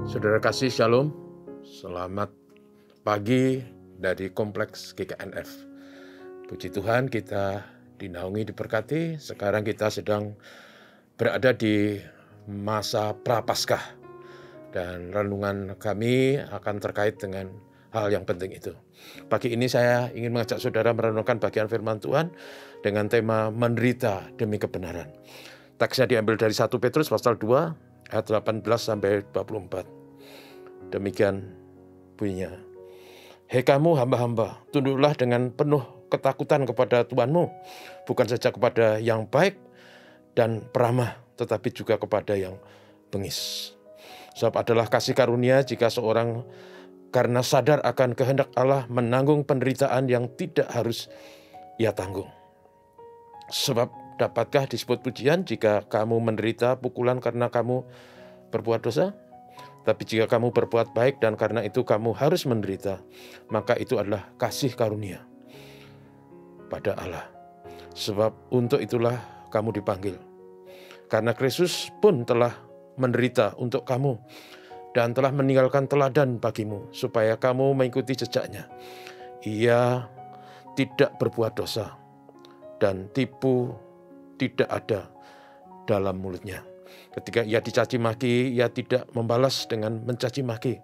Saudara kasih Shalom, selamat pagi dari Kompleks GKNF. Puji Tuhan kita dinaungi, diberkati. Sekarang kita sedang berada di masa Prapaskah. Dan renungan kami akan terkait dengan hal yang penting itu. Pagi ini saya ingin mengajak saudara merenungkan bagian firman Tuhan dengan tema menderita demi kebenaran. Teksnya diambil dari 1 Petrus pasal 2 ayat 18 sampai 24. Demikian bunyinya. Hei kamu hamba-hamba, tunduklah dengan penuh ketakutan kepada Tuhanmu, bukan saja kepada yang baik dan peramah, tetapi juga kepada yang bengis. Sebab adalah kasih karunia jika seorang karena sadar akan kehendak Allah menanggung penderitaan yang tidak harus ia tanggung. Sebab dapatkah disebut pujian jika kamu menderita pukulan karena kamu berbuat dosa? Tapi jika kamu berbuat baik dan karena itu kamu harus menderita, maka itu adalah kasih karunia pada Allah. Sebab untuk itulah kamu dipanggil. Karena Kristus pun telah menderita untuk kamu dan telah meninggalkan teladan bagimu, supaya kamu mengikuti jejaknya. Ia tidak berbuat dosa dan tipu tidak ada dalam mulutnya. Ketika ia dicaci maki, ia tidak membalas dengan mencaci maki.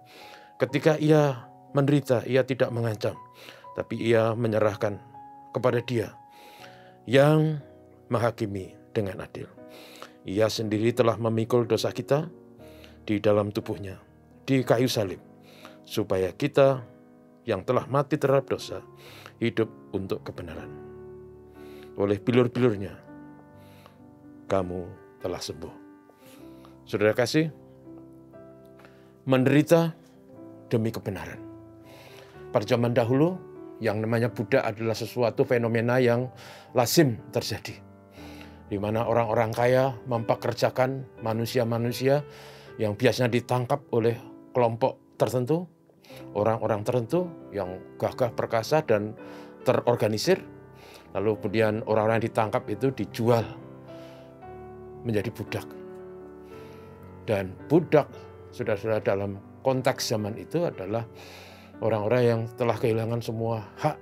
Ketika ia menderita, ia tidak mengancam, tapi ia menyerahkan kepada Dia yang menghakimi dengan adil. Ia sendiri telah memikul dosa kita di dalam tubuhnya, di kayu salib, supaya kita yang telah mati terhadap dosa, hidup untuk kebenaran. Oleh bilur-bilurnya, kamu telah sembuh. Saudara kasih, menderita demi kebenaran. Pada zaman dahulu, yang namanya budak adalah sesuatu fenomena yang lazim terjadi, di mana orang-orang kaya mempekerjakan manusia-manusia yang biasanya ditangkap oleh kelompok tertentu, orang-orang tertentu yang gagah perkasa dan terorganisir. Lalu kemudian orang-orang yang ditangkap itu dijual menjadi budak. Dan budak, saudara-saudara, dalam konteks zaman itu adalah orang-orang yang telah kehilangan semua hak.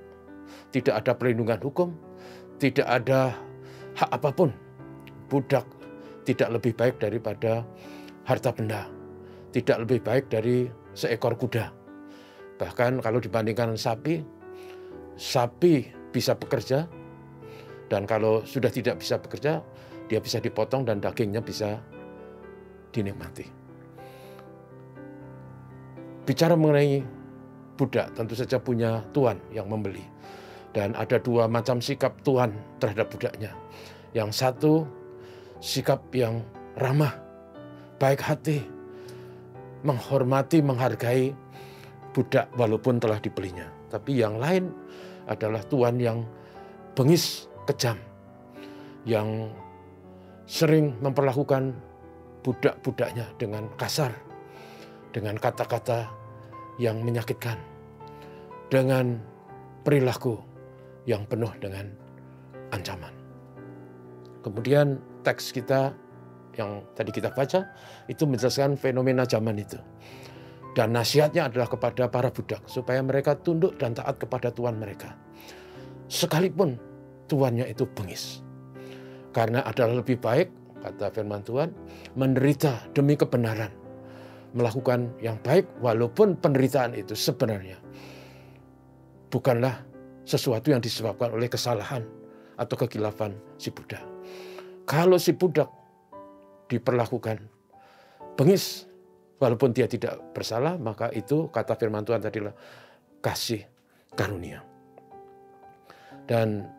Tidak ada perlindungan hukum, tidak ada hak apapun. Budak tidak lebih baik daripada harta benda, tidak lebih baik dari seekor kuda. Bahkan kalau dibandingkan sapi, sapi bisa bekerja, dan kalau sudah tidak bisa bekerja, dia bisa dipotong dan dagingnya bisa dinikmati. Bicara mengenai budak, tentu saja punya tuan yang membeli. Dan ada dua macam sikap tuan terhadap budaknya. Yang satu, sikap yang ramah, baik hati, menghormati, menghargai budak walaupun telah dibelinya. Tapi yang lain adalah tuan yang bengis, kejam, yang sering memperlakukan budak-budaknya dengan kasar, dengan kata-kata yang menyakitkan, dengan perilaku yang penuh dengan ancaman. Kemudian teks kita yang tadi kita baca itu menjelaskan fenomena zaman itu. Dan nasihatnya adalah kepada para budak supaya mereka tunduk dan taat kepada tuan mereka, sekalipun tuannya itu bengis. Karena adalah lebih baik, kata firman Tuhan, menderita demi kebenaran, melakukan yang baik walaupun penderitaan itu sebenarnya bukanlah sesuatu yang disebabkan oleh kesalahan atau kekilafan si budak. Kalau si budak diperlakukan bengis walaupun dia tidak bersalah, maka itu, kata firman Tuhan tadi, kasih karunia. Dan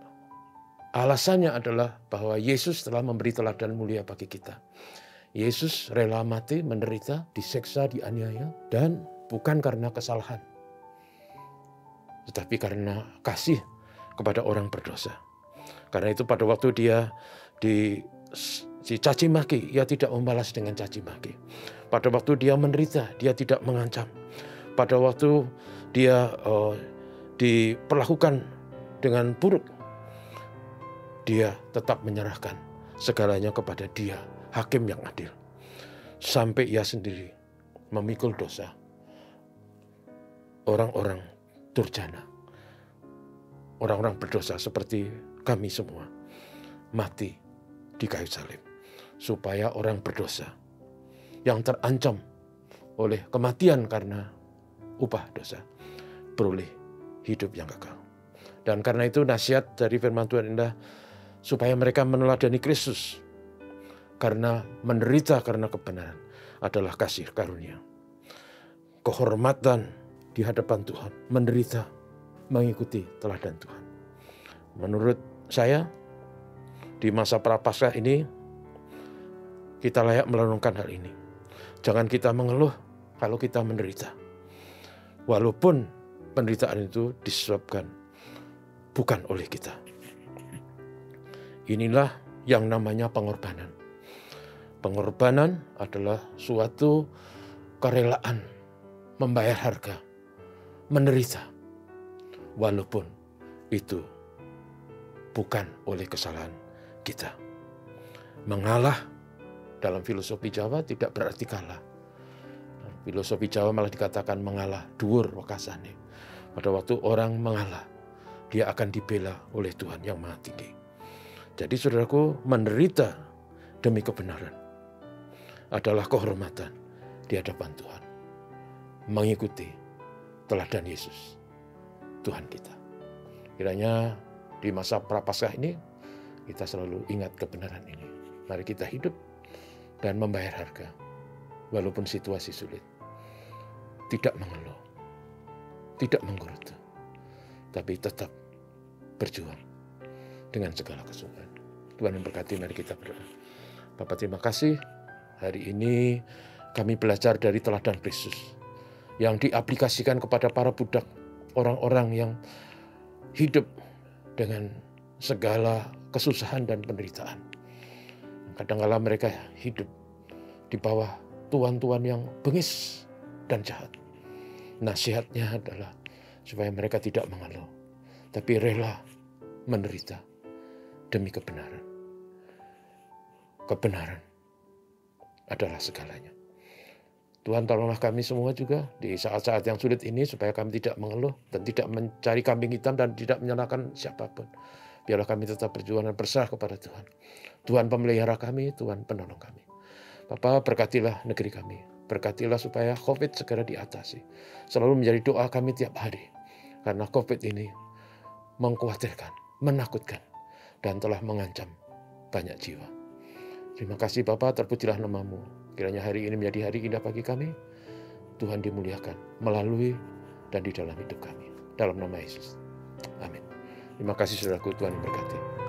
alasannya adalah bahwa Yesus telah memberi teladan mulia bagi kita. Yesus rela mati, menderita, diseksa, dianiaya, dan bukan karena kesalahan, tetapi karena kasih kepada orang berdosa. Karena itu pada waktu dia dicaci maki, ia tidak membalas dengan caci maki. Pada waktu dia menderita, dia tidak mengancam. Pada waktu dia diperlakukan dengan buruk, dia tetap menyerahkan segalanya kepada Dia, hakim yang adil. Sampai ia sendiri memikul dosa orang-orang durjana, orang-orang berdosa seperti kami semua, mati di kayu salib, supaya orang berdosa yang terancam oleh kematian karena upah dosa beroleh hidup yang kekal. Dan karena itu nasihat dari firman Tuhan indah, supaya mereka meneladani Kristus, karena menderita karena kebenaran adalah kasih karunia. Kehormatan di hadapan Tuhan, menderita mengikuti teladan Tuhan. Menurut saya, di masa prapaskah ini, kita layak merenungkan hal ini. Jangan kita mengeluh kalau kita menderita. Walaupun penderitaan itu disebabkan bukan oleh kita. Inilah yang namanya pengorbanan. Pengorbanan adalah suatu kerelaan membayar harga, menderita, walaupun itu bukan oleh kesalahan kita. Mengalah dalam filosofi Jawa tidak berarti kalah. Filosofi Jawa malah dikatakan mengalah dhuwur wekasane. Pada waktu orang mengalah, dia akan dibela oleh Tuhan yang Maha Tinggi. Jadi saudaraku, menderita demi kebenaran adalah kehormatan di hadapan Tuhan. Mengikuti teladan Yesus, Tuhan kita. Kiranya di masa prapaskah ini kita selalu ingat kebenaran ini. Mari kita hidup dan membayar harga walaupun situasi sulit. Tidak mengeluh, tidak menggerutu, tapi tetap berjuang dengan segala kesungguhan. Tuhan memberkati, mari kita berdoa. Bapa, terima kasih. Hari ini kami belajar dari teladan Kristus yang diaplikasikan kepada para budak, orang-orang yang hidup dengan segala kesusahan dan penderitaan. Kadang-kala mereka hidup di bawah tuan-tuan yang bengis dan jahat. Nasihatnya adalah supaya mereka tidak mengeluh, tapi rela menderita demi kebenaran. Kebenaran adalah segalanya. Tuhan, tolonglah kami semua juga di saat-saat yang sulit ini, supaya kami tidak mengeluh dan tidak mencari kambing hitam dan tidak menyalahkan siapapun. Biarlah kami tetap berjuang dan berserah kepada Tuhan. Tuhan pemelihara kami, Tuhan penolong kami. Bapa, berkatilah negeri kami. Berkatilah supaya COVID segera diatasi. Selalu menjadi doa kami tiap hari. Karena COVID ini mengkhawatirkan, menakutkan, dan telah mengancam banyak jiwa. Terima kasih Bapa, terpujilah nama-Mu. Kiranya hari ini menjadi hari indah bagi kami. Tuhan dimuliakan melalui dan di dalam hidup kami. Dalam nama Yesus. Amin. Terima kasih saudaraku, Tuhan memberkati.